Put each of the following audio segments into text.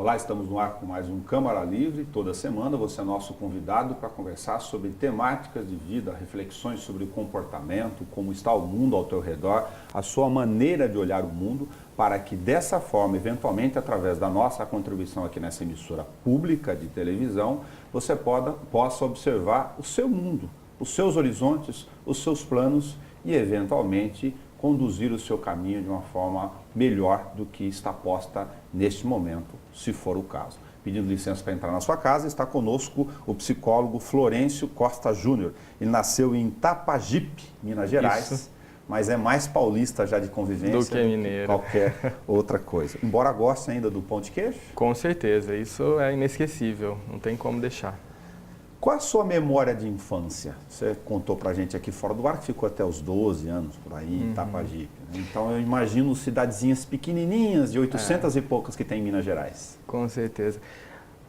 Olá, estamos no ar com mais um Câmara Livre. Toda semana você é nosso convidado para conversar sobre temáticas de vida, reflexões sobre o comportamento, como está o mundo ao teu redor, a sua maneira de olhar o mundo, para que dessa forma, eventualmente através da nossa contribuição aqui nessa emissora pública de televisão, você possa observar o seu mundo, os seus horizontes, os seus planos e eventualmente conduzir o seu caminho de uma forma melhor do que está posta neste momento, se for o caso. Pedindo licença para entrar na sua casa, está conosco o psicólogo Florencio Costa Júnior. Ele nasceu em Itapajipe, Minas Gerais, isso, mas é mais paulista já de convivência do que mineiro, qualquer outra coisa. Embora goste ainda do pão de queijo? Com certeza, isso é inesquecível, não tem como deixar. Qual a sua memória de infância? Você contou pra gente aqui fora do ar que ficou até os 12 anos por aí em Itapajipe. Né? Então eu imagino cidadezinhas pequenininhas de 800 e poucas que tem em Minas Gerais. Com certeza.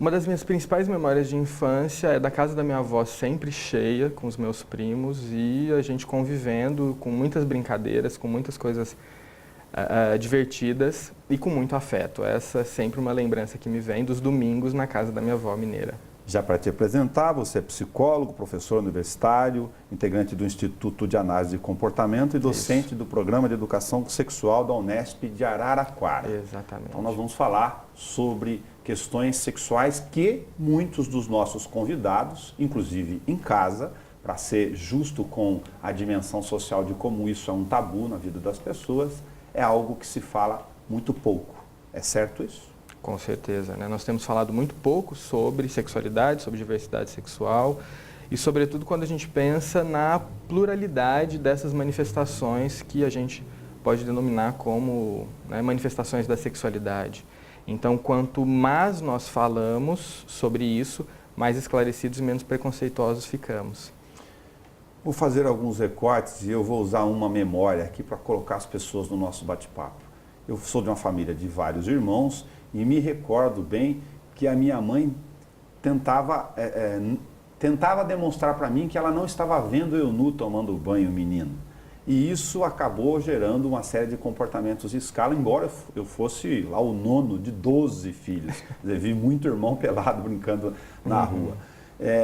Uma das minhas principais memórias de infância é da casa da minha avó sempre cheia com os meus primos e a gente convivendo com muitas brincadeiras, com muitas coisas divertidas e com muito afeto. Essa é sempre uma lembrança que me vem dos domingos na casa da minha avó mineira. Já para te apresentar, você é psicólogo, professor universitário, integrante do Instituto de Análise de Comportamento e docente do Programa de Educação Sexual da Unesp de Araraquara. Exatamente. Então nós vamos falar sobre questões sexuais que muitos dos nossos convidados, inclusive em casa, para ser justo com a dimensão social de como isso é um tabu na vida das pessoas, é algo que se fala muito pouco. É certo isso? Com certeza, né? Nós temos falado muito pouco sobre sexualidade, sobre diversidade sexual e, sobretudo, quando a gente pensa na pluralidade dessas manifestações que a gente pode denominar como, né, manifestações da sexualidade. Então, quanto mais nós falamos sobre isso, mais esclarecidos e menos preconceituosos ficamos. Vou fazer alguns recortes e eu vou usar uma memória aqui para colocar as pessoas no nosso bate-papo. Eu sou de uma família de vários irmãos e me recordo bem que a minha mãe tentava demonstrar para mim que ela não estava vendo eu nu tomando banho menino. E isso acabou gerando uma série de comportamentos de escala, embora eu fosse lá o nono de 12 filhos. Quer dizer, vi muito irmão pelado brincando na rua.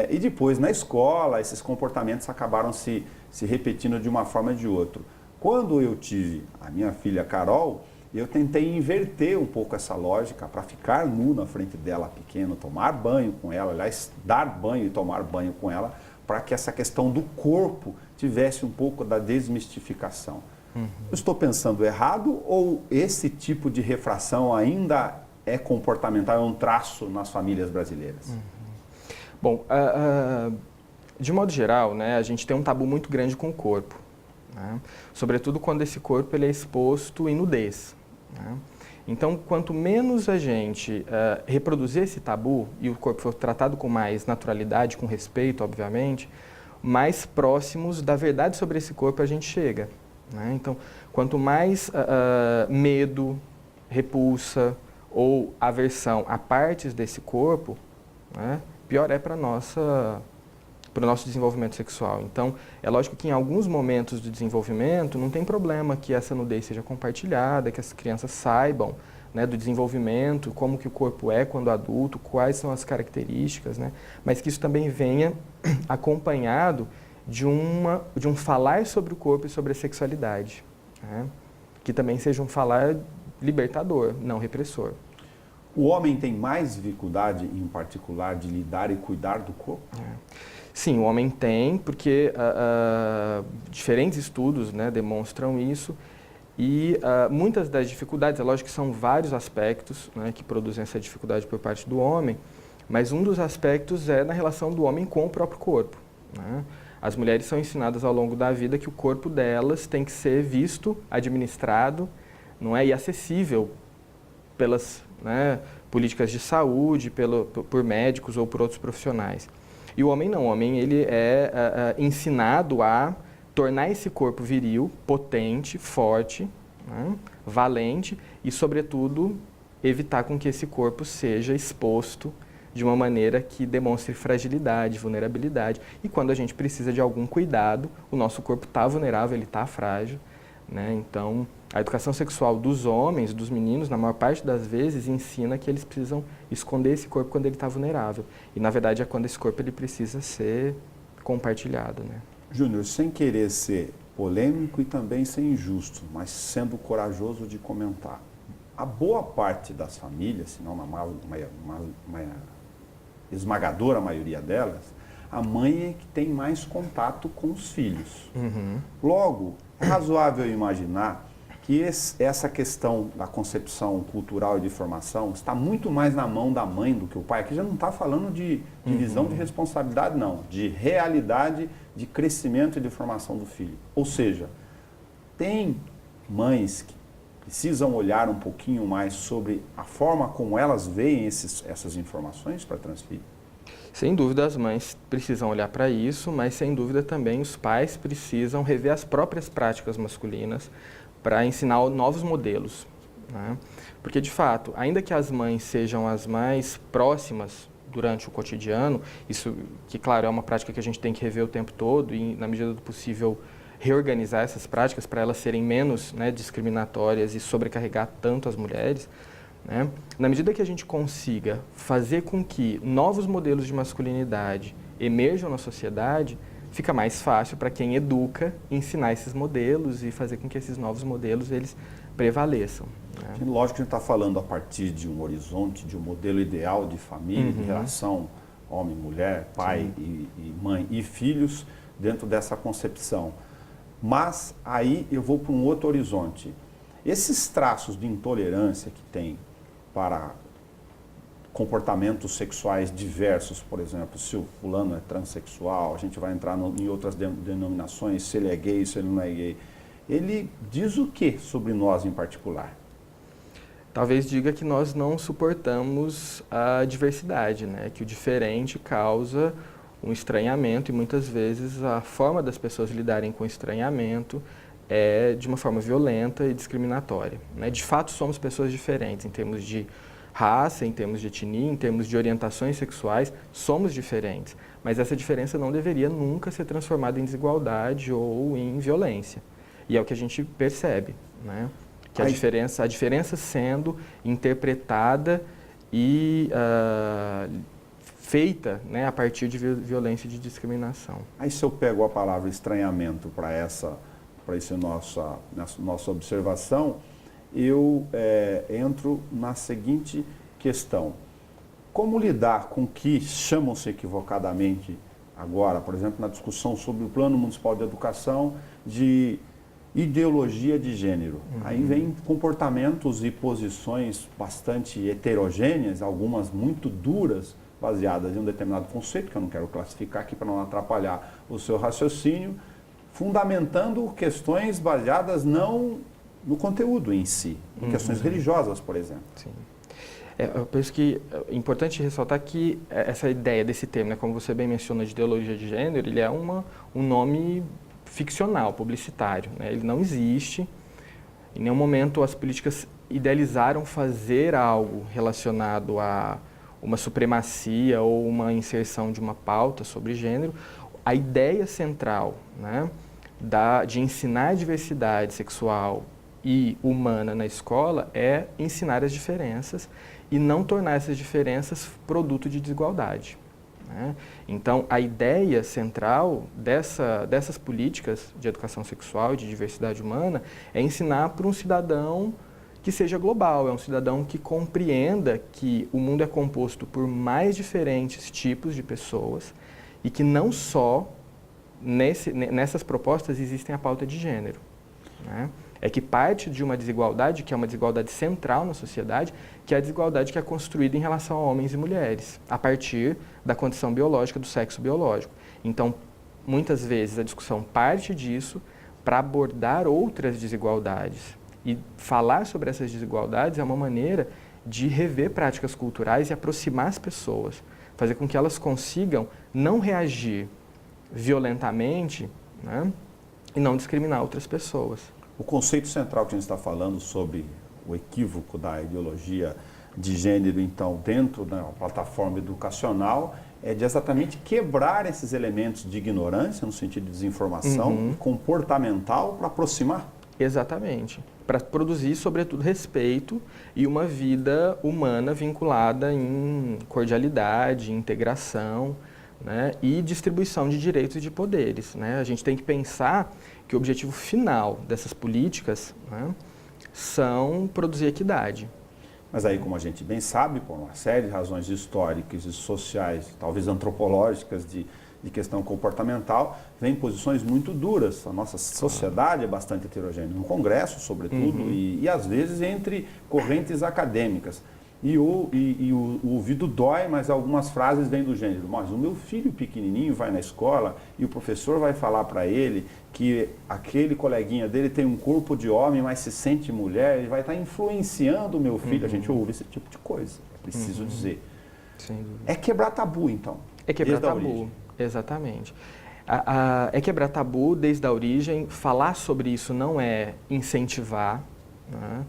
E depois, na escola, esses comportamentos acabaram se repetindo de uma forma ou de outra. Quando eu tive a minha filha Carol, eu tentei inverter um pouco essa lógica para ficar nu na frente dela, pequeno, tomar banho com ela, aliás, dar banho e tomar banho com ela, para que essa questão do corpo tivesse um pouco da desmistificação. Eu estou pensando errado ou esse tipo de refração ainda é comportamental, é um traço nas famílias brasileiras? Bom, de modo geral, né, a gente tem um tabu muito grande com o corpo, né? Sobretudo quando esse corpo ele é exposto em nudez. Né? Então, quanto menos a gente reproduzir esse tabu e o corpo for tratado com mais naturalidade, com respeito, obviamente, mais próximos da verdade sobre esse corpo a gente chega. Né? Então, quanto mais medo, repulsa ou aversão a partes desse corpo, né, pior é para o nosso desenvolvimento sexual. Então, é lógico que em alguns momentos do desenvolvimento não tem problema que essa nudez seja compartilhada, que as crianças saibam, né, do desenvolvimento, como que o corpo é quando adulto, quais são as características, né, mas que isso também venha acompanhado de um falar sobre o corpo e sobre a sexualidade, né, que também seja um falar libertador, não repressor. O homem tem mais dificuldade, em particular, de lidar e cuidar do corpo? Sim, o homem tem, porque diferentes estudos, né, demonstram isso e muitas das dificuldades, é lógico que são vários aspectos, né, que produzem essa dificuldade por parte do homem, mas um dos aspectos é na relação do homem com o próprio corpo. Né? As mulheres são ensinadas ao longo da vida que o corpo delas tem que ser visto, administrado, não é, e acessível pelas, né, políticas de saúde, por médicos ou por outros profissionais. E o homem não, o homem ele é ensinado a tornar esse corpo viril, potente, forte, né, valente e, sobretudo, evitar com que esse corpo seja exposto de uma maneira que demonstre fragilidade, vulnerabilidade. E quando a gente precisa de algum cuidado, o nosso corpo está vulnerável, ele está frágil, né? Então, a educação sexual dos homens, dos meninos, na maior parte das vezes, ensina que eles precisam esconder esse corpo quando ele está vulnerável. E, na verdade, é quando esse corpo ele precisa ser compartilhado, né? Júnior, sem querer ser polêmico e também ser injusto, mas sendo corajoso de comentar. A boa parte das famílias, se não uma esmagadora maioria delas, a mãe é que tem mais contato com os filhos. Logo, é razoável imaginar que essa questão da concepção cultural e de formação está muito mais na mão da mãe do que o pai. Aqui já não está falando de divisão de responsabilidade, não, de realidade, de crescimento e de formação do filho. Ou seja, tem mães que precisam olhar um pouquinho mais sobre a forma como elas veem essas informações para transferir. Sem dúvida as mães precisam olhar para isso, mas sem dúvida também os pais precisam rever as próprias práticas masculinas para ensinar novos modelos, né? Porque, de fato, ainda que as mães sejam as mais próximas durante o cotidiano, isso que, claro, é uma prática que a gente tem que rever o tempo todo e, na medida do possível, reorganizar essas práticas para elas serem menos, né, discriminatórias e sobrecarregar tanto as mulheres, né? Na medida que a gente consiga fazer com que novos modelos de masculinidade emerjam na sociedade, fica mais fácil para quem educa ensinar esses modelos e fazer com que esses novos modelos eles prevaleçam, né? Lógico que a gente está falando a partir de um horizonte, de um modelo ideal de família, de relação homem, mulher, pai e mãe e filhos dentro dessa concepção. Mas aí eu vou para um outro horizonte. Esses traços de intolerância que tem para comportamentos sexuais diversos, por exemplo, se o fulano é transexual, a gente vai entrar em outras denominações, se ele é gay, se ele não é gay. Ele diz o que sobre nós em particular? Talvez diga que nós não suportamos a diversidade, né? Que o diferente causa um estranhamento e muitas vezes a forma das pessoas lidarem com o estranhamento é de uma forma violenta e discriminatória, né? De fato, somos pessoas diferentes em termos de raça, em termos de etnia, em termos de orientações sexuais, somos diferentes. Mas essa diferença não deveria nunca ser transformada em desigualdade ou em violência. E é o que a gente percebe, né? Que a diferença sendo interpretada e feita, né, a partir de violência e de discriminação. Aí se eu pego a palavra estranhamento para essa nossa observação, eu entro na seguinte questão. Como lidar com que chamam-se equivocadamente agora, por exemplo, na discussão sobre o Plano Municipal de Educação, de ideologia de gênero. Aí vem comportamentos e posições bastante heterogêneas, algumas muito duras, baseadas em um determinado conceito, que eu não quero classificar aqui para não atrapalhar o seu raciocínio, fundamentando questões baseadas não no conteúdo em si, em questões religiosas, por exemplo. Sim. Eu penso que é importante ressaltar que essa ideia desse termo, né, como você bem mencionou, de ideologia de gênero, ele é um nome ficcional, publicitário, né? Ele não existe. Em nenhum momento as políticas idealizaram fazer algo relacionado a uma supremacia ou uma inserção de uma pauta sobre gênero. A ideia central, né, de ensinar a diversidade sexual e humana na escola é ensinar as diferenças e não tornar essas diferenças produto de desigualdade, né? Então, a ideia central dessas políticas de educação sexual e de diversidade humana é ensinar para um cidadão que seja global, é um cidadão que compreenda que o mundo é composto por mais diferentes tipos de pessoas e que não só nessas propostas existem a pauta de gênero, né? É que parte de uma desigualdade, que é uma desigualdade central na sociedade, que é a desigualdade que é construída em relação a homens e mulheres, a partir da condição biológica, do sexo biológico. Então, muitas vezes a discussão parte disso para abordar outras desigualdades. E falar sobre essas desigualdades é uma maneira de rever práticas culturais e aproximar as pessoas, fazer com que elas consigam não reagir violentamente, né, e não discriminar outras pessoas. O conceito central que a gente está falando sobre o equívoco da ideologia de gênero, então, dentro da plataforma educacional, é de exatamente quebrar esses elementos de ignorância, no sentido de desinformação, comportamental, para aproximar. Exatamente. Para produzir, sobretudo, respeito e uma vida humana vinculada em cordialidade, integração, né, e distribuição de direitos e de poderes, né? A gente tem que pensar que o objetivo final dessas políticas, né, são produzir equidade. Mas aí, como a gente bem sabe, por uma série de razões históricas e sociais, talvez antropológicas, de questão comportamental, vem posições muito duras. A nossa sociedade é bastante heterogênea, no Congresso, sobretudo, e às vezes entre correntes acadêmicas. E o ouvido dói, mas algumas frases vêm do gênero: mas o meu filho pequenininho vai na escola e o professor vai falar para ele que aquele coleguinha dele tem um corpo de homem, mas se sente mulher, ele vai estar influenciando o meu filho. A gente ouve esse tipo de coisa, é preciso dizer. É quebrar tabu, então. É quebrar tabu, exatamente. É quebrar tabu desde a origem. Falar sobre isso não é incentivar, né?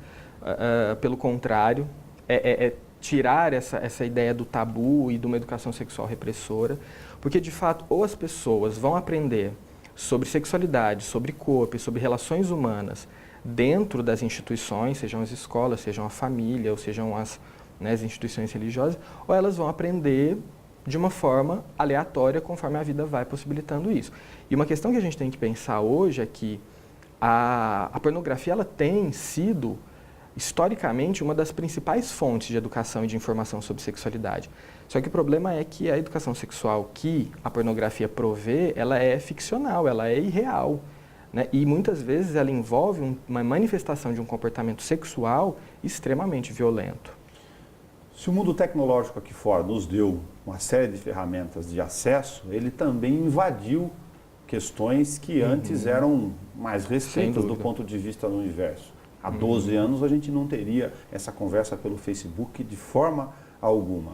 Pelo contrário, é tirar essa ideia do tabu e de uma educação sexual repressora, porque de fato ou as pessoas vão aprender sobre sexualidade, sobre corpo e sobre relações humanas dentro das instituições, sejam as escolas, sejam a família, ou sejam as instituições religiosas, ou elas vão aprender de uma forma aleatória conforme a vida vai possibilitando isso. E uma questão que a gente tem que pensar hoje é que a pornografia ela tem sido historicamente uma das principais fontes de educação e de informação sobre sexualidade. Só que o problema é que a educação sexual que a pornografia provê, ela é ficcional, ela é irreal, né? E muitas vezes ela envolve uma manifestação de um comportamento sexual extremamente violento. Se o mundo tecnológico aqui fora nos deu uma série de ferramentas de acesso, ele também invadiu questões que antes eram mais restritas do ponto de vista do universo. Há 12 anos a gente não teria essa conversa pelo Facebook de forma alguma.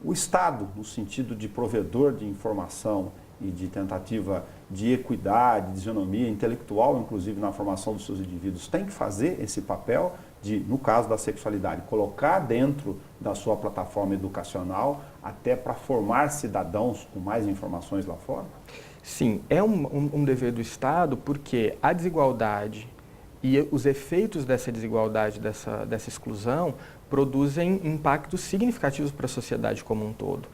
O Estado, no sentido de provedor de informação e de tentativa de equidade, de isonomia intelectual, inclusive na formação dos seus indivíduos, tem que fazer esse papel de, no caso da sexualidade, colocar dentro da sua plataforma educacional até para formar cidadãos com mais informações lá fora? Sim, é um dever do Estado, porque a desigualdade e os efeitos dessa desigualdade, dessa exclusão, produzem impactos significativos para a sociedade como um todo.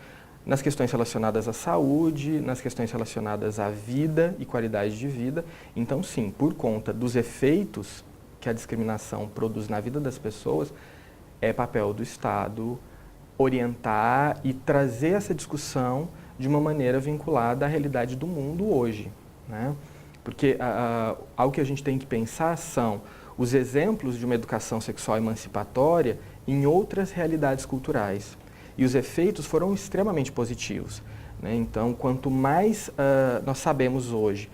Nas questões relacionadas à saúde, nas questões relacionadas à vida e qualidade de vida. Então, sim, por conta dos efeitos que a discriminação produz na vida das pessoas, é papel do Estado orientar e trazer essa discussão de uma maneira vinculada à realidade do mundo hoje, né? Porque algo que a gente tem que pensar são os exemplos de uma educação sexual emancipatória em outras realidades culturais. E os efeitos foram extremamente positivos, né? Então, quanto mais nós sabemos hoje,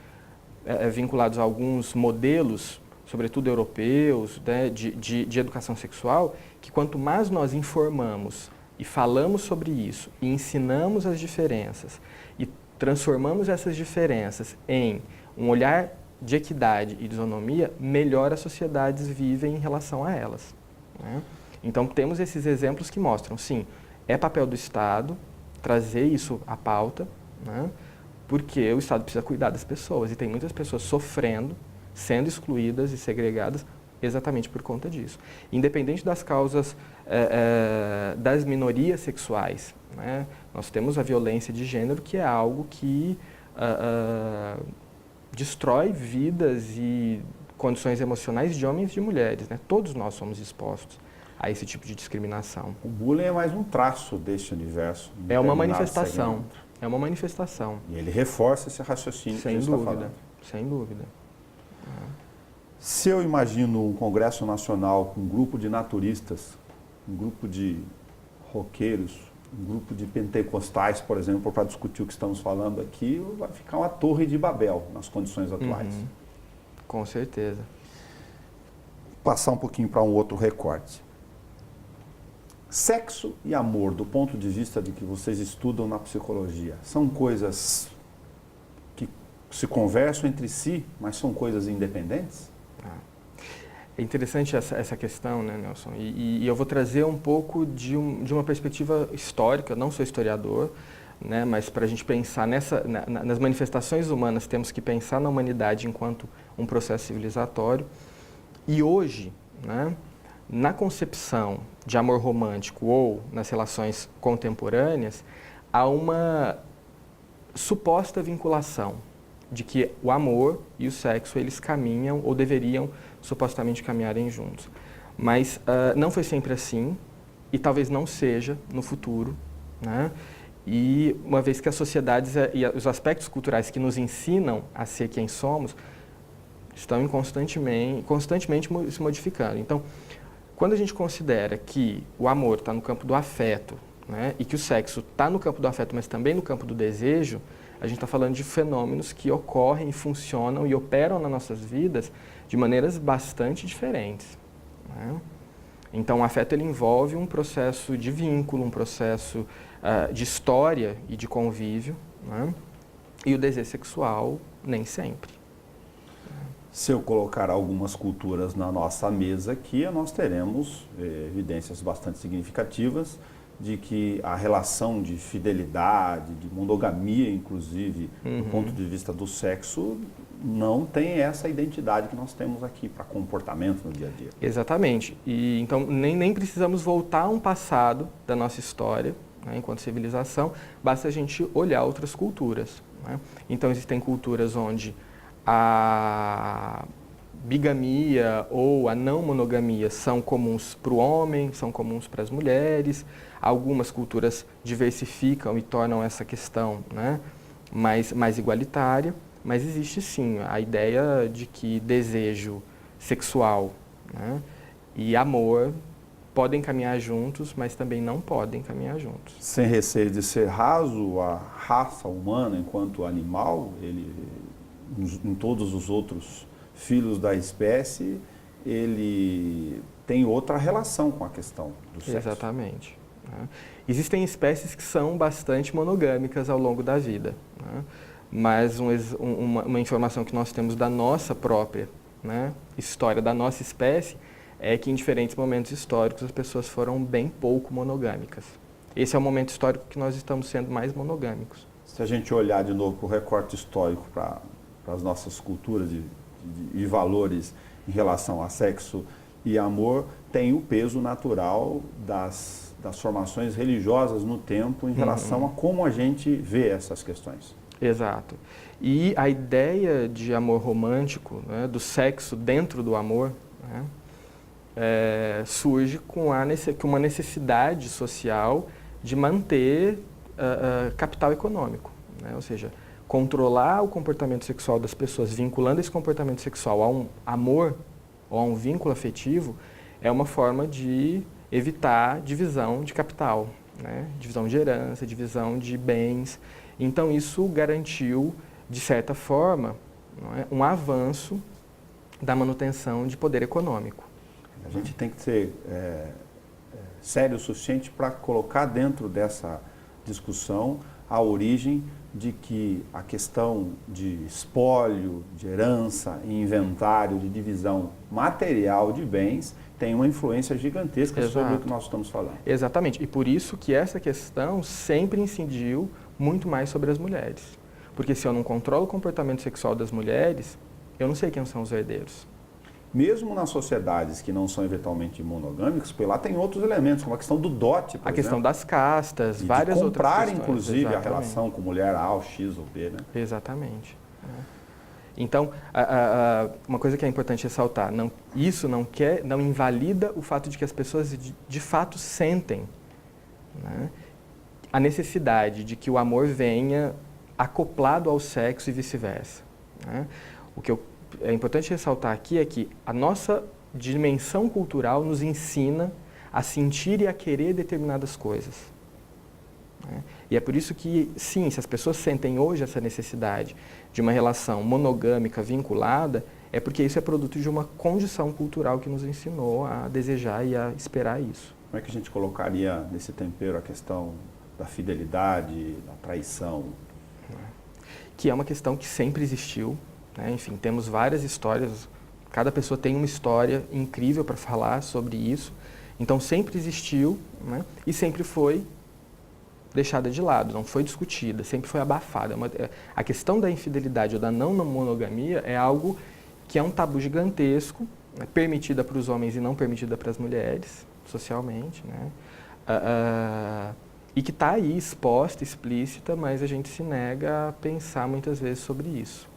vinculados a alguns modelos, sobretudo europeus, né, de educação sexual, que quanto mais nós informamos e falamos sobre isso, e ensinamos as diferenças, e transformamos essas diferenças em um olhar de equidade e de isonomia, melhor as sociedades vivem em relação a elas, né? Então, temos esses exemplos que mostram, sim, é papel do Estado trazer isso à pauta, né? Porque o Estado precisa cuidar das pessoas, e tem muitas pessoas sofrendo, sendo excluídas e segregadas exatamente por conta disso. Independente das causas das minorias sexuais, né? Nós temos a violência de gênero, que é algo que destrói vidas e condições emocionais de homens e de mulheres, né? Todos nós somos expostos a esse tipo de discriminação. O bullying é mais um traço desse universo. É uma manifestação. É uma manifestação. E ele reforça esse raciocínio que a gente está falando. Sem dúvida. Se eu imagino um congresso nacional com um grupo de naturistas, um grupo de roqueiros, um grupo de pentecostais, por exemplo, para discutir o que estamos falando aqui, vai ficar uma torre de Babel nas condições atuais. Com certeza. Passar um pouquinho para um outro recorte. Sexo e amor, do ponto de vista de que vocês estudam na psicologia, são coisas que se conversam entre si, mas são coisas independentes? É interessante essa questão, né, Nelson? E eu vou trazer um pouco de uma perspectiva histórica. Não sou historiador, né, mas para a gente pensar nas manifestações humanas, temos que pensar na humanidade enquanto um processo civilizatório. E hoje, né, na concepção de amor romântico ou nas relações contemporâneas, há uma suposta vinculação de que o amor e o sexo eles caminham ou deveriam supostamente caminharem juntos. Mas não foi sempre assim e talvez não seja no futuro, né? E uma vez que as sociedades e os aspectos culturais que nos ensinam a ser quem somos estão constantemente se modificando. Então, quando a gente considera que o amor está no campo do afeto, né, e que o sexo está no campo do afeto, mas também no campo do desejo, a gente está falando de fenômenos que ocorrem, funcionam e operam nas nossas vidas de maneiras bastante diferentes, né? Então, o afeto ele envolve um processo de vínculo, um processo de história e de convívio, né? E o desejo sexual nem sempre. Se eu colocar algumas culturas na nossa mesa aqui, nós teremos evidências bastante significativas de que a relação de fidelidade, de monogamia, inclusive, do ponto de vista do sexo, não tem essa identidade que nós temos aqui para comportamento no dia a dia. Exatamente. E, então, nem precisamos voltar a um passado da nossa história, né, enquanto civilização, basta a gente olhar outras culturas, né? Então, existem culturas onde a bigamia ou a não monogamia são comuns para o homem, são comuns para as mulheres. Algumas culturas diversificam e tornam essa questão, né, mais igualitária, mas existe sim a ideia de que desejo sexual, né, e amor podem caminhar juntos, mas também não podem caminhar juntos. Sem receio de ser raso, a raça humana, enquanto animal, em todos os outros filhos da espécie, ele tem outra relação com a questão do sexo. Exatamente. Né? Existem espécies que são bastante monogâmicas ao longo da vida, né? Mas uma informação que nós temos da nossa própria, né, história da nossa espécie é que em diferentes momentos históricos as pessoas foram bem pouco monogâmicas. Esse é o momento histórico que nós estamos sendo mais monogâmicos. Se a gente olhar de novo para o recorte histórico, para as nossas culturas e valores em relação a sexo e amor, tem o peso natural das formações religiosas no tempo em relação a como a gente vê essas questões. Exato. E a ideia de amor romântico, né, do sexo dentro do amor, né, surge com uma necessidade social de manter capital econômico, né? Ou seja, controlar o comportamento sexual das pessoas, vinculando esse comportamento sexual a um amor ou a um vínculo afetivo, é uma forma de evitar divisão de capital, né? Divisão de herança, divisão de bens. Então, isso garantiu, de certa forma, não é, um avanço da manutenção de poder econômico. A gente tem que ser sério o suficiente para colocar dentro dessa discussão a origem de que a questão de espólio, de herança, inventário, de divisão material de bens tem uma influência gigantesca sobre o que nós estamos falando. Exatamente. E por isso que essa questão sempre incidiu muito mais sobre as mulheres. Porque se eu não controlo o comportamento sexual das mulheres, eu não sei quem são os herdeiros. Mesmo nas sociedades que não são eventualmente monogâmicas, por lá tem outros elementos, como a questão do dote, por exemplo. A questão das castas, várias outras questões. Comprar, inclusive, a relação com mulher A, ou X ou B, né? Exatamente. Então, uma coisa que é importante ressaltar, isso não invalida o fato de que as pessoas de fato sentem, né, a necessidade de que o amor venha acoplado ao sexo e vice-versa, né? O que é importante ressaltar aqui é que a nossa dimensão cultural nos ensina a sentir e a querer determinadas coisas, né? E é por isso que, sim, se as pessoas sentem hoje essa necessidade de uma relação monogâmica vinculada, é porque isso é produto de uma condição cultural que nos ensinou a desejar e a esperar isso. Como é que a gente colocaria nesse tempero a questão da fidelidade, da traição? Que é uma questão que sempre existiu, né? Enfim, temos várias histórias, cada pessoa tem uma história incrível para falar sobre isso, então sempre existiu, né? E sempre foi deixada de lado, não foi discutida, sempre foi abafada. A questão da infidelidade ou da não monogamia é algo que é um tabu gigantesco, né, permitida para os homens e não permitida para as mulheres, socialmente, né? E que está aí exposta, explícita, mas a gente se nega a pensar muitas vezes sobre isso.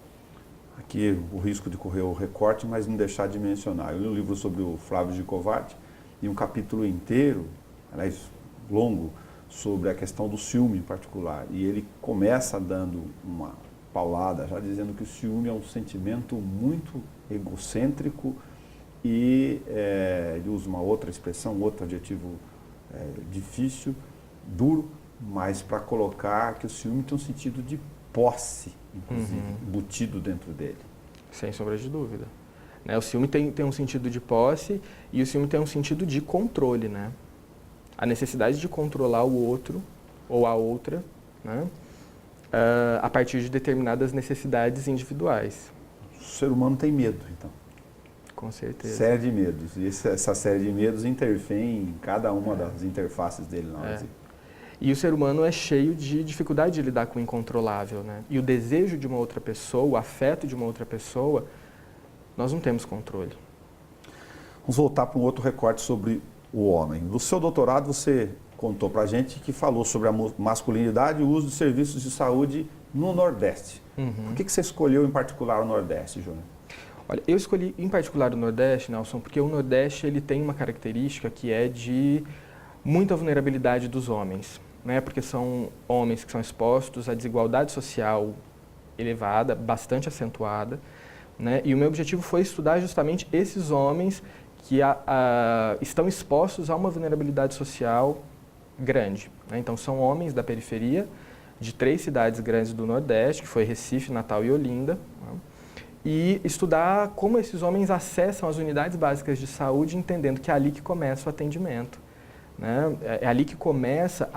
Aqui o risco de correr o recorte, mas não deixar de mencionar. Eu li um livro sobre o Flávio Gicovati e um capítulo inteiro, aliás, longo, sobre a questão do ciúme em particular. E ele começa dando uma paulada, já dizendo que o ciúme é um sentimento muito egocêntrico e ele usa uma outra expressão, outro adjetivo difícil, duro, mas para colocar que o ciúme tem um sentido de posse, inclusive, embutido dentro dele. Sem sombra de dúvida. Né? O ciúme tem um sentido de posse e o ciúme tem um sentido de controle, né? A necessidade de controlar o outro ou a outra, né? A partir de determinadas necessidades individuais. O ser humano tem medo, então. Com certeza. Série de medos. E essa série de medos interfere em cada uma das interfaces dele na hora. E o ser humano é cheio de dificuldade de lidar com o incontrolável, né? E o desejo de uma outra pessoa, o afeto de uma outra pessoa, nós não temos controle. Vamos voltar para um outro recorte sobre o homem. No seu doutorado, você contou para a gente que falou sobre a masculinidade e o uso de serviços de saúde no Nordeste. Por que você escolheu em particular o Nordeste, Júnior? Olha, eu escolhi em particular o Nordeste, Nelson, porque o Nordeste ele tem uma característica que é de muita vulnerabilidade dos homens, né? Porque são homens que são expostos à desigualdade social elevada, bastante acentuada, né? E o meu objetivo foi estudar justamente esses homens que estão expostos a uma vulnerabilidade social grande, né? Então são homens da periferia de 3 cidades grandes do Nordeste, que foi Recife, Natal e Olinda, né? E estudar como esses homens acessam as unidades básicas de saúde, entendendo que é ali que começa o atendimento, né? É ali que começa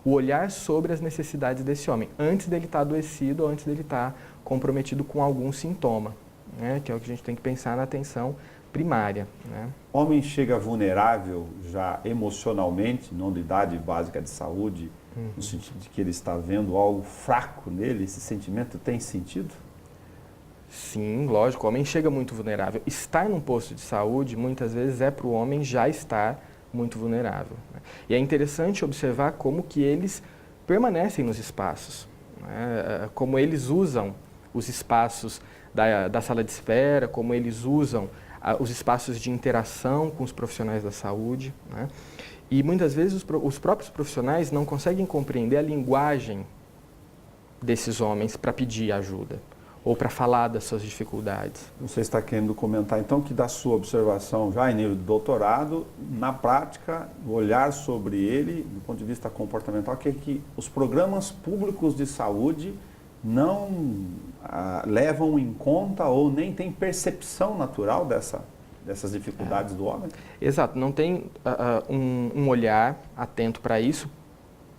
o olhar sobre as necessidades desse homem, antes dele estar adoecido ou antes dele estar comprometido com algum sintoma, né? Que é o que a gente tem que pensar na atenção primária, né? O homem chega vulnerável já emocionalmente, na unidade básica de saúde, no sentido de que ele está vendo algo fraco nele, esse sentimento tem sentido? Sim, lógico, o homem chega muito vulnerável. Estar num posto de saúde, muitas vezes, é para o homem já estar muito vulnerável, né? E é interessante observar como que eles permanecem nos espaços, né? Como eles usam os espaços da sala de espera, como eles usam os espaços de interação com os profissionais da saúde, né? E muitas vezes os próprios profissionais não conseguem compreender a linguagem desses homens para pedir ajuda ou para falar das suas dificuldades. Você está querendo comentar, então, que da sua observação, já em nível de doutorado, na prática, o olhar sobre ele, do ponto de vista comportamental, que os programas públicos de saúde não levam em conta ou nem têm percepção natural dessas dificuldades do homem? Exato, não tem um olhar atento para isso,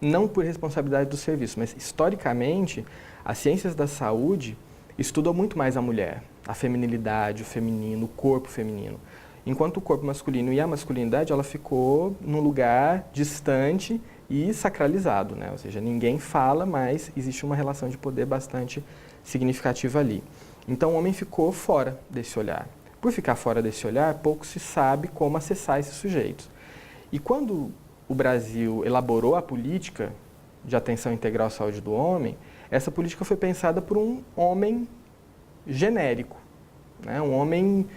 não por responsabilidade do serviço, mas historicamente, as ciências da saúde estudam muito mais a mulher, a feminilidade, o feminino, o corpo feminino. Enquanto o corpo masculino e a masculinidade, ela ficou num lugar distante e sacralizado, né? Ou seja, ninguém fala, mas existe uma relação de poder bastante significativa ali. Então, o homem ficou fora desse olhar. Por ficar fora desse olhar, pouco se sabe como acessar esses sujeitos. E quando o Brasil elaborou a política de atenção integral à saúde do homem, essa política foi pensada por um homem genérico, né? Um homem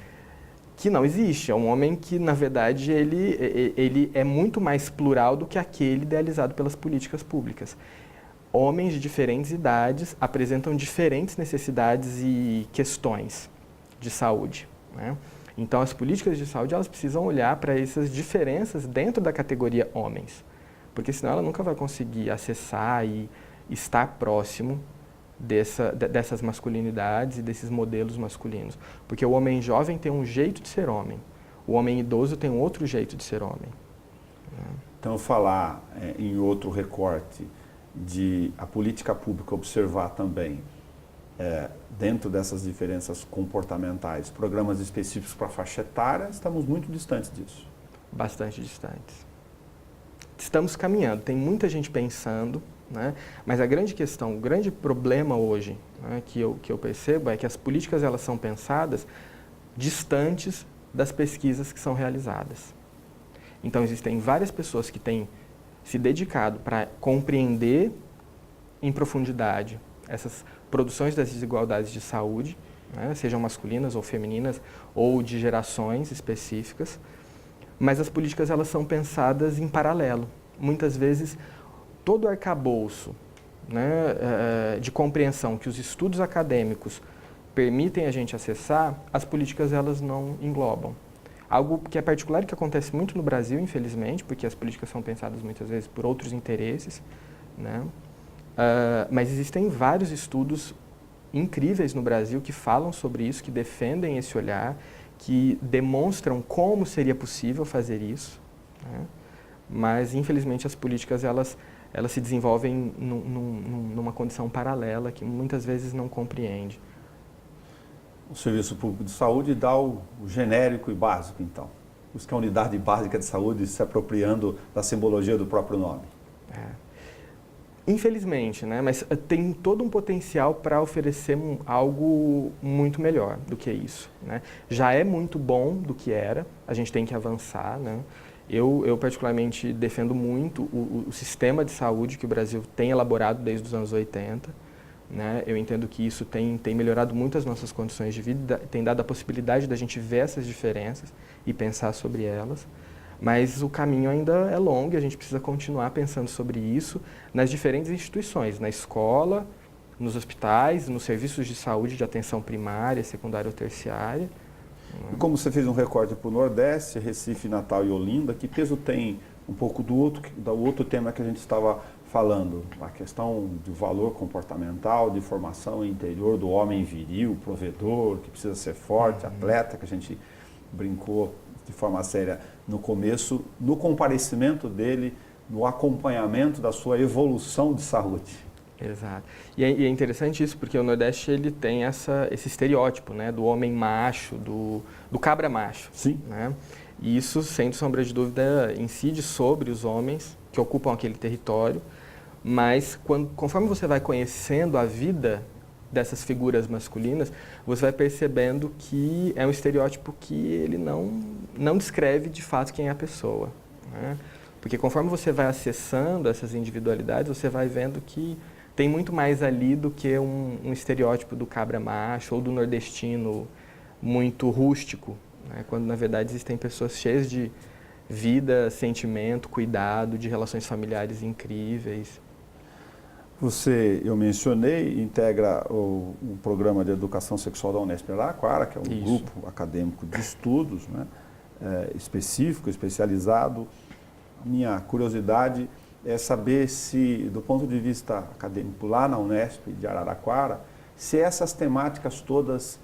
que não existe, é um homem que, na verdade, ele é muito mais plural do que aquele idealizado pelas políticas públicas. Homens de diferentes idades apresentam diferentes necessidades e questões de saúde, né? Então, as políticas de saúde elas precisam olhar para essas diferenças dentro da categoria homens, porque senão ela nunca vai conseguir acessar e estar próximo dessas masculinidades e desses modelos masculinos. Porque o homem jovem tem um jeito de ser homem, o homem idoso tem um outro jeito de ser homem. Então, falar em outro recorte de a política pública observar também, dentro dessas diferenças comportamentais, programas específicos para a faixa etária, estamos muito distantes disso. Bastante distantes. Estamos caminhando, tem muita gente pensando, né? Mas a grande questão, o grande problema hoje, né, que eu percebo é que as políticas elas são pensadas distantes das pesquisas que são realizadas. Então, existem várias pessoas que têm se dedicado para compreender em profundidade essas produções das desigualdades de saúde, né, sejam masculinas ou femininas, ou de gerações específicas, mas as políticas elas são pensadas em paralelo. Muitas vezes, todo o arcabouço, né, de compreensão que os estudos acadêmicos permitem a gente acessar, as políticas elas não englobam. Algo que é particular e que acontece muito no Brasil, infelizmente, porque as políticas são pensadas muitas vezes por outros interesses, né? Mas existem vários estudos incríveis no Brasil que falam sobre isso, que defendem esse olhar, que demonstram como seria possível fazer isso, né? Mas, infelizmente, as políticas elas se desenvolvem numa condição paralela que muitas vezes não compreende. O Serviço Público de Saúde dá o genérico e básico, então. Isso que é a unidade básica de saúde se apropriando da simbologia do próprio nome. Infelizmente, né? Mas tem todo um potencial para oferecer algo muito melhor do que isso, né? Já é muito bom do que era, a gente tem que avançar, né? Eu particularmente defendo muito o sistema de saúde que o Brasil tem elaborado desde os anos 80. Né? Eu entendo que isso tem melhorado muito as nossas condições de vida, tem dado a possibilidade da gente ver essas diferenças e pensar sobre elas, mas o caminho ainda é longo e a gente precisa continuar pensando sobre isso nas diferentes instituições, na escola, nos hospitais, nos serviços de saúde de atenção primária, secundária ou terciária. E como você fez um recorte para o Nordeste, Recife, Natal e Olinda, que peso tem um pouco do outro tema que a gente estava falando, a questão do valor comportamental, de formação interior do homem viril, provedor, que precisa ser forte, atleta, que a gente brincou de forma séria no começo, no comparecimento dele, no acompanhamento da sua evolução de saúde. Exato. E é interessante isso, porque o Nordeste ele tem esse estereótipo, né, do homem macho, do cabra macho. Sim. Né? E isso, sem sombra de dúvida, incide sobre os homens que ocupam aquele território, mas conforme você vai conhecendo a vida dessas figuras masculinas, você vai percebendo que é um estereótipo que ele não descreve de fato quem é a pessoa. Né? Porque conforme você vai acessando essas individualidades, você vai vendo que tem muito mais ali do que um estereótipo do cabra macho ou do nordestino muito rústico, né? Quando na verdade existem pessoas cheias de vida, sentimento, cuidado, de relações familiares incríveis. Eu mencionei, integra o programa de educação sexual da Unesp Araraquara, que é um grupo acadêmico de estudos, né, específico, especializado. Minha curiosidade é saber se, do ponto de vista acadêmico lá na Unesp de Araraquara, se essas temáticas todas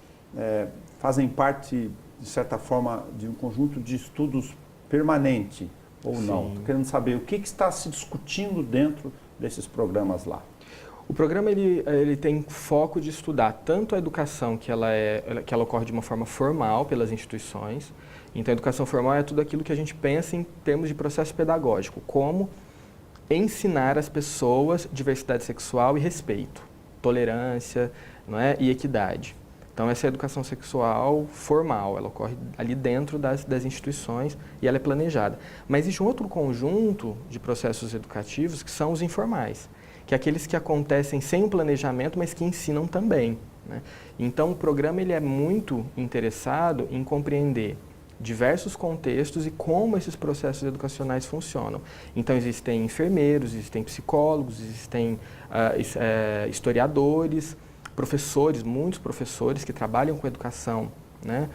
fazem parte, de certa forma, de um conjunto de estudos permanente ou não. Estou querendo saber o que está se discutindo dentro desses programas lá. O programa ele tem foco de estudar tanto a educação que ela ocorre de uma forma formal pelas instituições. Então, a educação formal é tudo aquilo que a gente pensa em termos de processo pedagógico, como ensinar às pessoas diversidade sexual e respeito, tolerância, não é? E equidade. Então, essa é a educação sexual formal, ela ocorre ali dentro das instituições e ela é planejada. Mas existe um outro conjunto de processos educativos que são os informais, que é aqueles que acontecem sem um planejamento, mas que ensinam também. Né? Então, o programa ele é muito interessado em compreender diversos contextos e como esses processos educacionais funcionam. Então, existem enfermeiros, existem psicólogos, existem historiadores, professores, muitos professores que trabalham com educação, né,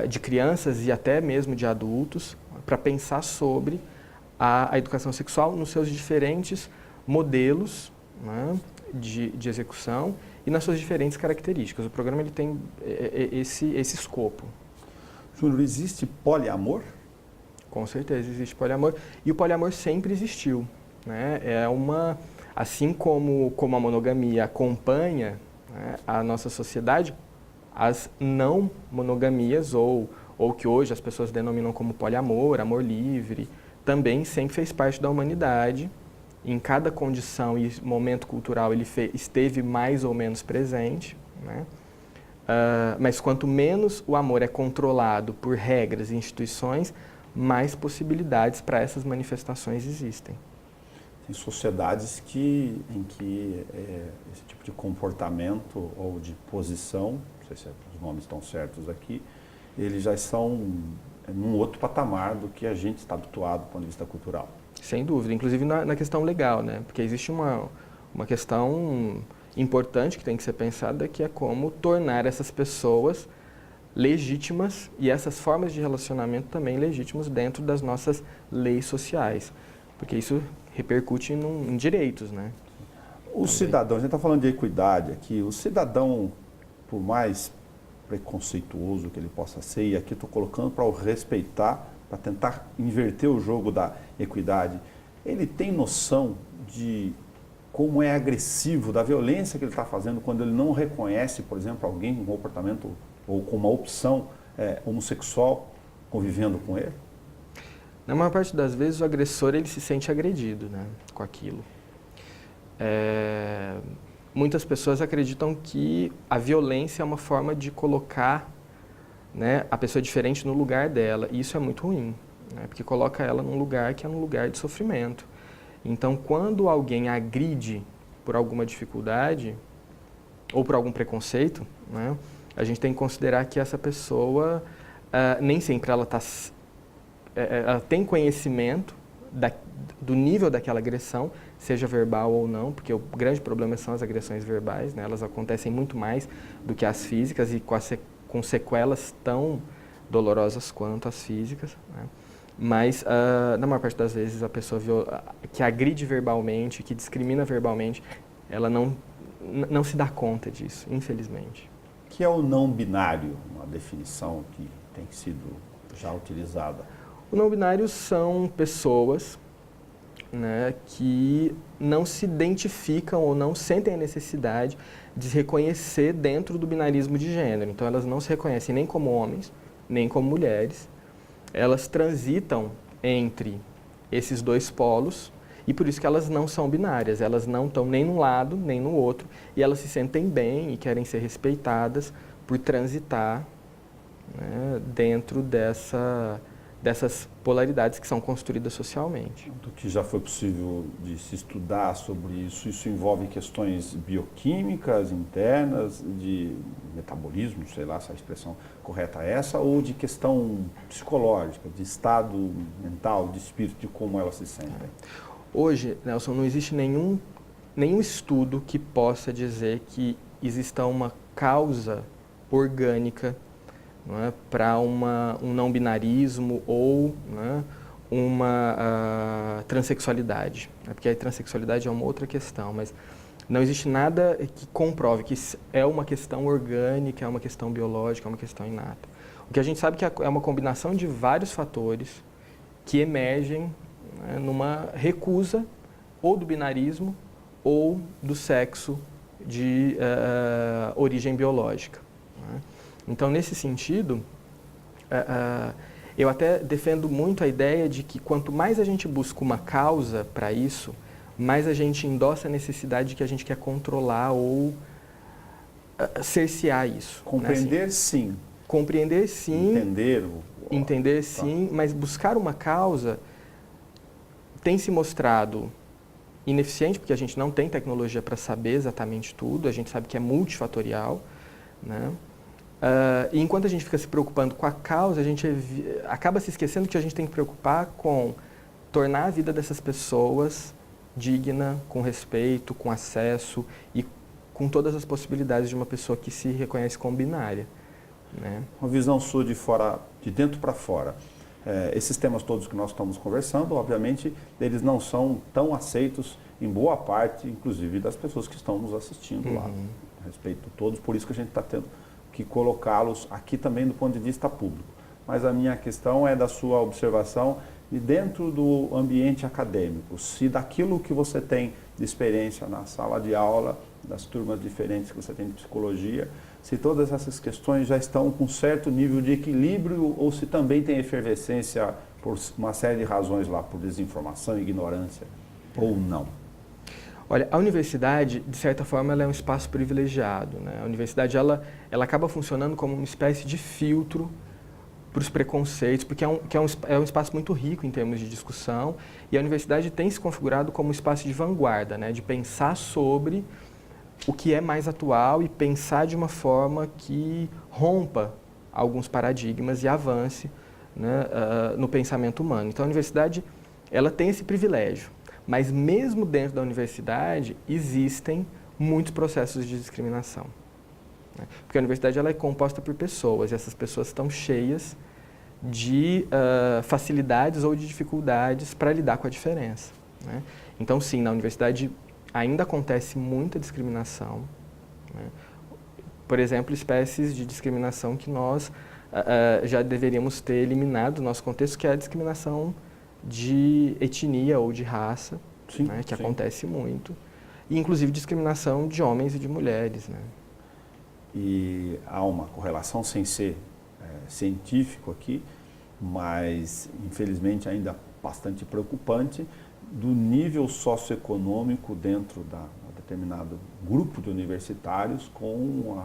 de crianças e até mesmo de adultos, para pensar sobre a educação sexual nos seus diferentes modelos, né, de execução e nas suas diferentes características. O programa ele tem esse escopo. Júnior, existe poliamor? Com certeza existe poliamor. E o poliamor sempre existiu. Né? Assim como a monogamia acompanha, né, a nossa sociedade, as não monogamias, ou que hoje as pessoas denominam como poliamor, amor livre, também sempre fez parte da humanidade. Em cada condição e momento cultural ele esteve mais ou menos presente. Né? Mas quanto menos o amor é controlado por regras e instituições, mais possibilidades para essas manifestações existem. Tem sociedades em que esse tipo de comportamento ou de posição, não sei se os nomes estão certos aqui, eles já são num outro patamar do que a gente está habituado do ponto de vista cultural. Sem dúvida, inclusive na questão legal, né? Porque existe uma questão importante que tem que ser pensada, que é como tornar essas pessoas legítimas e essas formas de relacionamento também legítimos dentro das nossas leis sociais, porque isso repercute em direitos, né? O cidadão, a gente está falando de equidade aqui, o cidadão, por mais preconceituoso que ele possa ser, e aqui estou colocando para o respeitar, para tentar inverter o jogo da equidade, ele tem noção de como é agressivo, da violência que ele está fazendo quando ele não reconhece, por exemplo, alguém com um comportamento ou com uma opção homossexual convivendo com ele? Na maior parte das vezes, o agressor ele se sente agredido, né, com aquilo. Muitas pessoas acreditam que a violência é uma forma de colocar, né, a pessoa diferente no lugar dela, e isso é muito ruim, né, porque coloca ela num lugar que é um lugar de sofrimento. Então, quando alguém agride por alguma dificuldade ou por algum preconceito, né, a gente tem que considerar que essa pessoa, nem sempre ela tem conhecimento do nível daquela agressão, seja verbal ou não, porque o grande problema são as agressões verbais, né, elas acontecem muito mais do que as físicas e com sequelas tão dolorosas quanto as físicas, né. Mas, na maior parte das vezes, a pessoa que agride verbalmente, que discrimina verbalmente, ela não se dá conta disso, infelizmente. O que é o não binário, uma definição que tem sido já utilizada? O não binário são pessoas, né, que não se identificam ou não sentem a necessidade de se reconhecer dentro do binarismo de gênero. Então, elas não se reconhecem nem como homens, nem como mulheres. Elas transitam entre esses dois polos e por isso que elas não são binárias, elas não estão nem num lado nem no outro e elas se sentem bem e querem ser respeitadas por transitar, né, dentro dessas polaridades que são construídas socialmente. Do que já foi possível de se estudar sobre isso, isso envolve questões bioquímicas internas, de metabolismo, sei lá se a expressão correta é essa, ou de questão psicológica, de estado mental, de espírito, de como elas se sentem? Hoje, Nelson, não existe nenhum estudo que possa dizer que exista uma causa orgânica, não é, para um não binarismo ou, né, uma transexualidade, né, porque a transexualidade é uma outra questão, mas não existe nada que comprove que é uma questão orgânica, é uma questão biológica, é uma questão inata. O que a gente sabe que é uma combinação de vários fatores que emergem, né, numa recusa ou do binarismo ou do sexo de origem biológica, né? Então, nesse sentido, eu até defendo muito a ideia de que quanto mais a gente busca uma causa para isso, mais a gente endossa a necessidade de que a gente quer controlar ou cercear isso. Compreender, né? Assim, sim. Compreender, sim. Entender, sim, tá. Mas buscar uma causa tem se mostrado ineficiente, porque a gente não tem tecnologia para saber exatamente tudo, a gente sabe que é multifatorial, né? E enquanto a gente fica se preocupando com a causa, a gente acaba se esquecendo que a gente tem que preocupar com tornar a vida dessas pessoas digna, com respeito, com acesso e com todas as possibilidades de uma pessoa que se reconhece como binária, né? Uma visão sua de fora, de dentro para fora. Esses temas todos que nós estamos conversando, obviamente, eles não são tão aceitos em boa parte, inclusive, das pessoas que estão nos assistindo lá. Respeito a todos, por isso que a gente está tendo que colocá-los aqui também do ponto de vista público. Mas a minha questão é da sua observação de dentro do ambiente acadêmico, se daquilo que você tem de experiência na sala de aula, das turmas diferentes que você tem de psicologia, se todas essas questões já estão com certo nível de equilíbrio ou se também tem efervescência por uma série de razões lá, por desinformação, ignorância ou não. Olha, a universidade, de certa forma, ela é um espaço privilegiado, né? A universidade, ela acaba funcionando como uma espécie de filtro para os preconceitos, porque é um espaço muito rico em termos de discussão, e a universidade tem se configurado como um espaço de vanguarda, né? De pensar sobre o que é mais atual e pensar de uma forma que rompa alguns paradigmas e avance, né, no pensamento humano. Então, a universidade, ela tem esse privilégio, mas mesmo dentro da universidade existem muitos processos de discriminação, né? Porque a universidade, ela é composta por pessoas, e essas pessoas estão cheias de facilidades ou de dificuldades para lidar com a diferença, né? Então, sim, na universidade ainda acontece muita discriminação, né? Por exemplo, espécies de discriminação que nós já deveríamos ter eliminado do nosso contexto, que é a discriminação de etnia ou de raça, Sim, né? Que sim. acontece muito, e inclusive discriminação de homens e de mulheres, né? E há uma correlação sem ser científico aqui, mas infelizmente ainda bastante preocupante, do nível socioeconômico dentro da determinado grupo de universitários com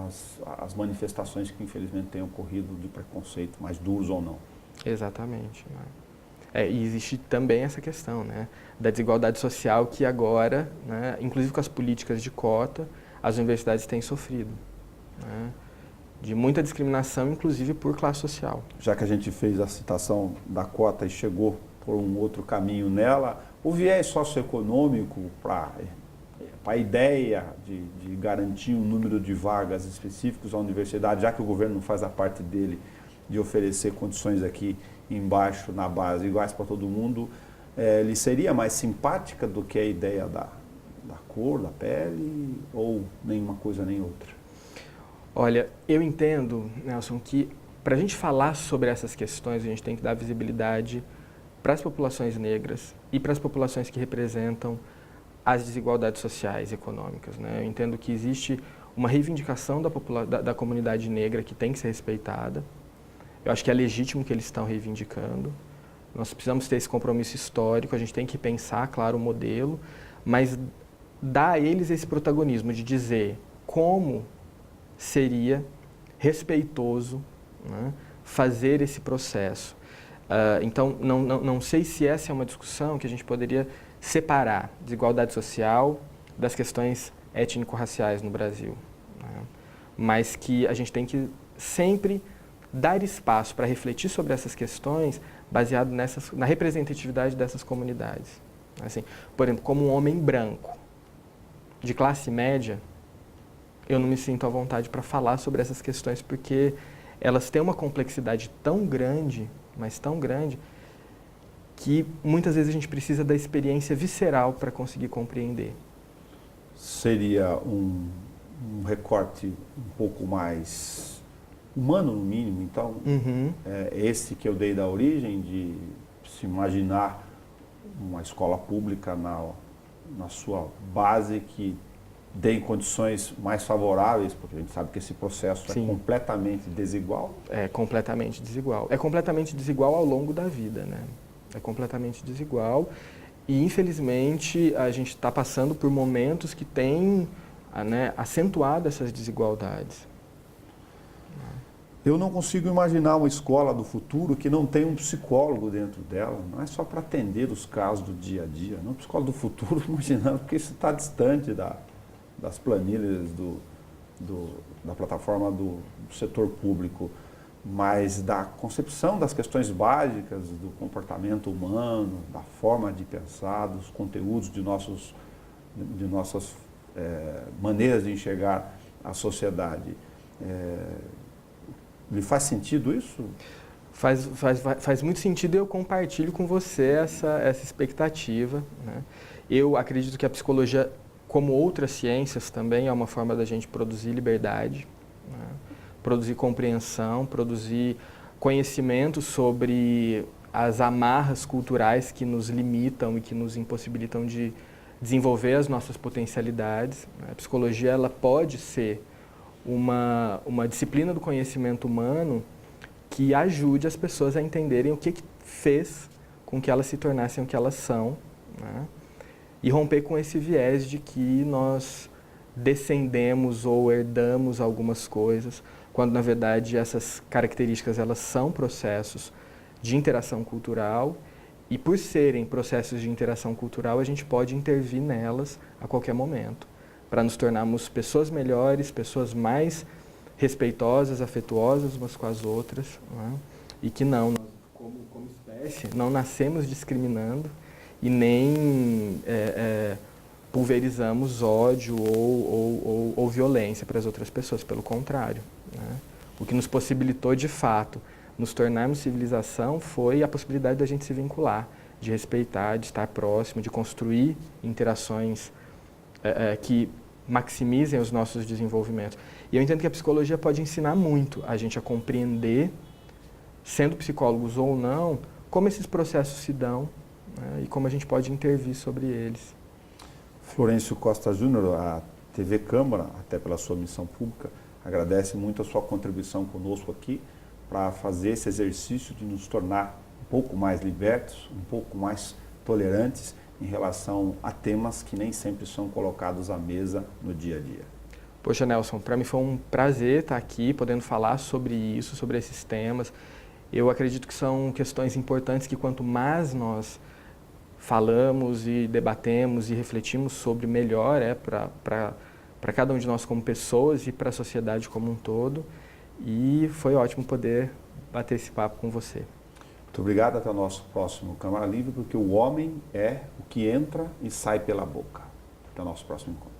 as manifestações que infelizmente têm ocorrido de preconceito, mais duros ou não. Exatamente, né? E existe também essa questão, né, da desigualdade social que agora, né, inclusive com as políticas de cota, as universidades têm sofrido, né, de muita discriminação, inclusive por classe social. Já que a gente fez a citação da cota e chegou por um outro caminho nela, o viés socioeconômico para a ideia de garantir um número de vagas específicos à universidade, já que o governo não faz a parte dele de oferecer condições aqui embaixo, na base, iguais para todo mundo, lhe seria mais simpática do que a ideia da cor, da pele, ou nenhuma coisa nem outra? Olha, eu entendo, Nelson, que para a gente falar sobre essas questões, a gente tem que dar visibilidade para as populações negras e para as populações que representam as desigualdades sociais e econômicas, né? Eu entendo que existe uma reivindicação da comunidade negra que tem que ser respeitada. Eu acho que é legítimo que eles estão reivindicando. Nós precisamos ter esse compromisso histórico, a gente tem que pensar, claro, o modelo, mas dar a eles esse protagonismo de dizer como seria respeitoso, né, fazer esse processo. Então, não sei se essa é uma discussão que a gente poderia separar desigualdade social das questões étnico-raciais no Brasil, né? Mas que a gente tem que sempre dar espaço para refletir sobre essas questões baseado na representatividade dessas comunidades. Assim, por exemplo, como um homem branco de classe média, eu não me sinto à vontade para falar sobre essas questões porque elas têm uma complexidade tão grande, mas tão grande, que muitas vezes a gente precisa da experiência visceral para conseguir compreender. Seria um recorte um pouco mais humano, no mínimo, então, esse que eu dei da origem, de se imaginar uma escola pública na sua base que dê condições mais favoráveis, porque a gente sabe que esse processo Sim. é completamente desigual. É completamente desigual. É completamente desigual ao longo da vida, né? É completamente desigual e, infelizmente, a gente está passando por momentos que têm, né, acentuado essas desigualdades. Eu não consigo imaginar uma escola do futuro que não tenha um psicólogo dentro dela, não é só para atender os casos do dia a dia, não. Escola do futuro, imaginando, porque isso está distante das planilhas da plataforma do setor público, mas da concepção das questões básicas do comportamento humano, da forma de pensar, dos conteúdos de nossas maneiras de enxergar a sociedade. Lhe faz sentido isso? Faz muito sentido e eu compartilho com você essa expectativa, né? Eu acredito que a psicologia, como outras ciências, também é uma forma da gente produzir liberdade, né? Produzir compreensão, produzir conhecimento sobre as amarras culturais que nos limitam e que nos impossibilitam de desenvolver as nossas potencialidades. A psicologia, ela pode ser uma disciplina do conhecimento humano que ajude as pessoas a entenderem o que fez com que elas se tornassem o que elas são, né? e romper com esse viés de que nós descendemos ou herdamos algumas coisas, quando na verdade essas características elas são processos de interação cultural e por serem processos de interação cultural a gente pode intervir nelas a qualquer momento, para nos tornarmos pessoas melhores, pessoas mais respeitosas, afetuosas umas com as outras, né? E que nós, como espécie, não nascemos discriminando e nem pulverizamos ódio ou violência para as outras pessoas, pelo contrário, né? O que nos possibilitou, de fato, nos tornarmos civilização foi a possibilidade da gente se vincular, de respeitar, de estar próximo, de construir interações que maximizem os nossos desenvolvimentos. E eu entendo que a psicologia pode ensinar muito a gente a compreender, sendo psicólogos ou não, como esses processos se dão, né, e como a gente pode intervir sobre eles. Florencio Costa Júnior, a TV Câmara, até pela sua missão pública, agradece muito a sua contribuição conosco aqui para fazer esse exercício de nos tornar um pouco mais libertos, um pouco mais tolerantes em relação a temas que nem sempre são colocados à mesa no dia a dia. Poxa, Nelson, para mim foi um prazer estar aqui, podendo falar sobre isso, sobre esses temas. Eu acredito que são questões importantes que quanto mais nós falamos e debatemos e refletimos sobre, melhor é para cada um de nós como pessoas e para a sociedade como um todo. E foi ótimo poder bater esse papo com você. Muito obrigado, até o nosso próximo Câmara Livre, porque o homem é o que entra e sai pela boca. Até o nosso próximo encontro.